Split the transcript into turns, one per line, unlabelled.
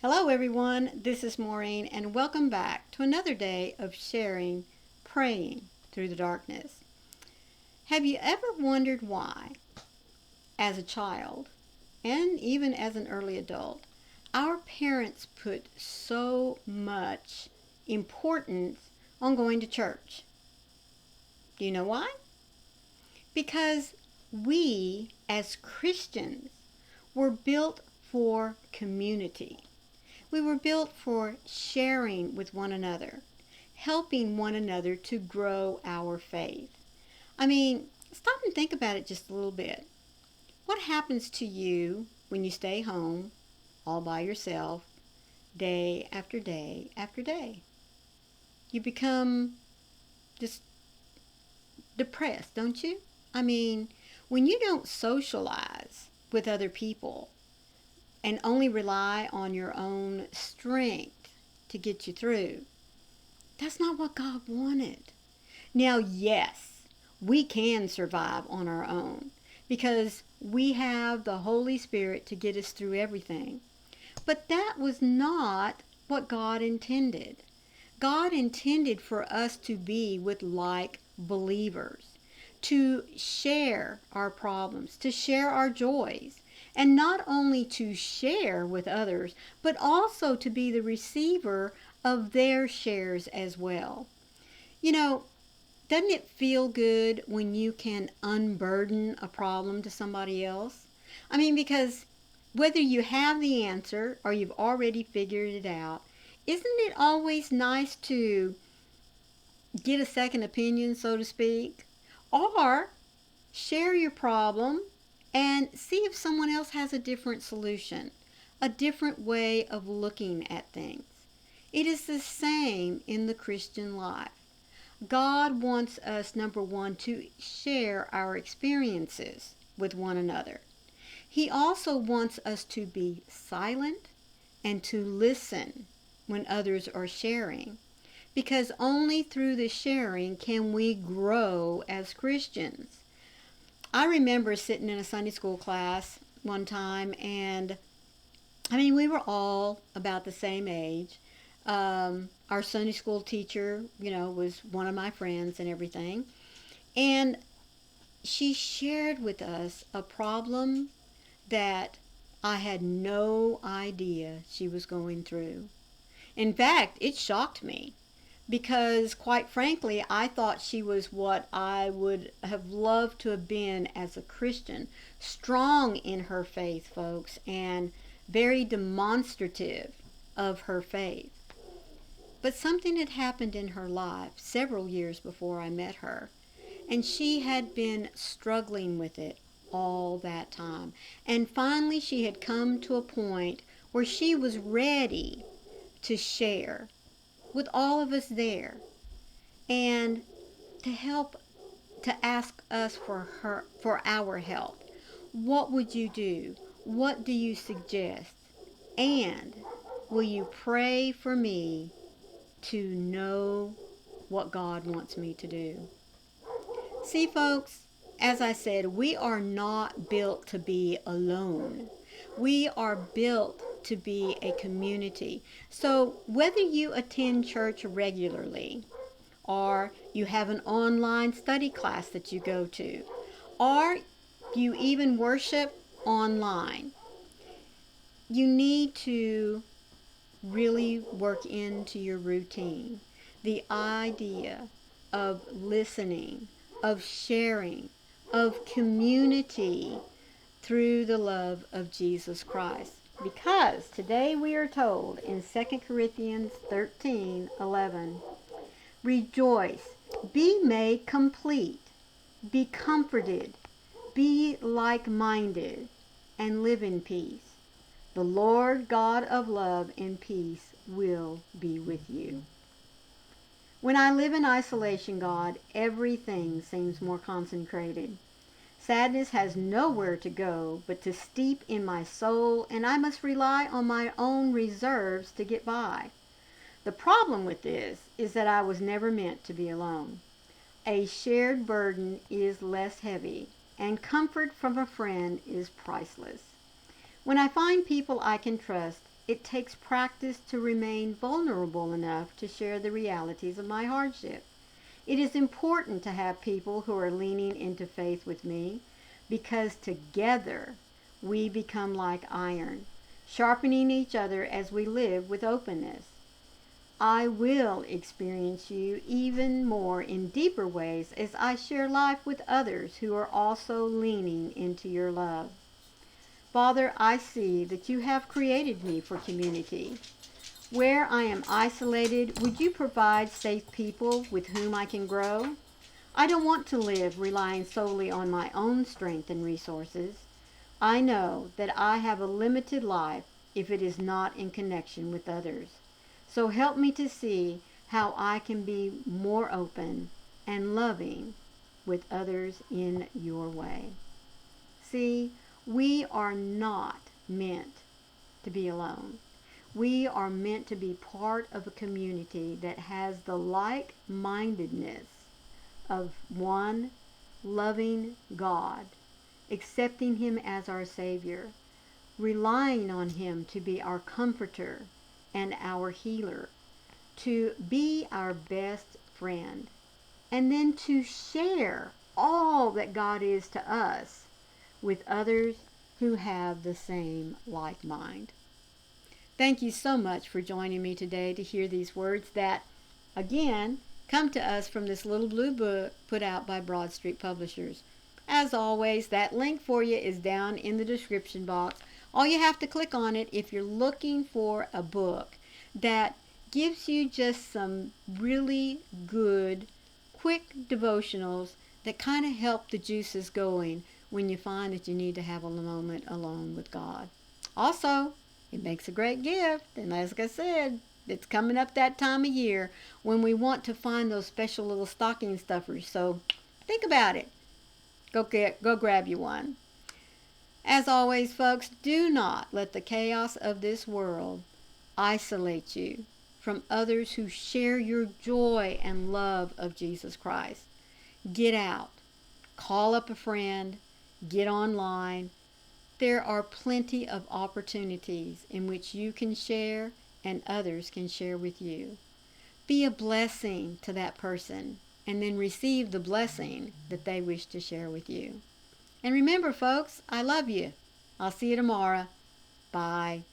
Hello everyone, this is Maureen and welcome back to another day of sharing, praying through the darkness. Have you ever wondered why, as a child and even as an early adult, our parents put so much importance on going to church? Do you know why? Because we as Christians were built for community. We were built for sharing with one another, helping one another to grow our faith. I mean, stop and think about it just a little bit. What happens to you when you stay home all by yourself day after day after day? You become just depressed, don't you? I mean, when you don't socialize with other people, and only rely on your own strength to get you through. That's not what God wanted. Now, yes, we can survive on our own because we have the Holy Spirit to get us through everything. But that was not what God intended. God intended for us to be with like believers, to share our problems, to share our joys, and not only to share with others, but also to be the receiver of their shares as well. You know, doesn't it feel good when you can unburden a problem to somebody else? I mean, because whether you have the answer or you've already figured it out, isn't it always nice to get a second opinion, so to speak? Or share your problem and see if someone else has a different solution, a different way of looking at things. It is the same in the Christian life. God wants us, number one, to share our experiences with one another. He also wants us to be silent and to listen when others are sharing, because only through the sharing can we grow as Christians. I remember sitting in a Sunday school class one time, and I mean, we were all about the same age. Our Sunday school teacher, was one of my friends and everything. And she shared with us a problem that I had no idea she was going through. In fact, it shocked me because, quite frankly, I thought she was what I would have loved to have been as a Christian, strong in her faith, folks, and very demonstrative of her faith. But something had happened in her life several years before I met her, and she had been struggling with it all that time. And finally, she had come to a point where she was ready to share with all of us there and to help, to ask us for our help. What would you do? What do you suggest? And will you pray for me to know what God wants me to do? See, folks, as I said, we are not built to be alone. We are built to be a community. So whether you attend church regularly, or you have an online study class that you go to, or you even worship online, you need to really work into your routine the idea of listening, of sharing, of community through the love of Jesus Christ. Because today we are told in 2 Corinthians 13:11, rejoice, be made complete, be comforted, be like-minded, and live in peace. The Lord God of love and peace will be with you. When I live in isolation, God, everything seems more concentrated. Sadness has nowhere to go but to steep in my soul, and I must rely on my own reserves to get by. The problem with this is that I was never meant to be alone. A shared burden is less heavy, and comfort from a friend is priceless. When I find people I can trust, it takes practice to remain vulnerable enough to share the realities of my hardship. It is important to have people who are leaning into faith with me because together we become like iron, sharpening each other as we live with openness. I will experience you even more in deeper ways as I share life with others who are also leaning into your love. Father, I see that you have created me for community. Where I am isolated, would you provide safe people with whom I can grow? I don't want to live relying solely on my own strength and resources. I know that I have a limited life if it is not in connection with others. So help me to see how I can be more open and loving with others in your way. See, we are not meant to be alone. We are meant to be part of a community that has the like-mindedness of one loving God, accepting Him as our Savior, relying on Him to be our comforter and our healer, to be our best friend, and then to share all that God is to us with others who have the same like mind. Thank you so much for joining me today to hear these words that, again, come to us from this little blue book put out by Broad Street Publishers. As always, that link for you is down in the description box. All you have to click on it if you're looking for a book that gives you just some really good, quick devotionals that kind of help the juices going when you find that you need to have a moment alone with God. Also, it makes a great gift, and as I said, it's coming up that time of year when we want to find those special little stocking stuffers. So think about it. Go grab you one. As always, folks, do not let the chaos of this world isolate you from others who share your joy and love of Jesus Christ. Get out. Call up a friend. Get online. There are plenty of opportunities in which you can share and others can share with you. Be a blessing to that person and then receive the blessing that they wish to share with you. And remember, folks, I love you. I'll see you tomorrow. Bye.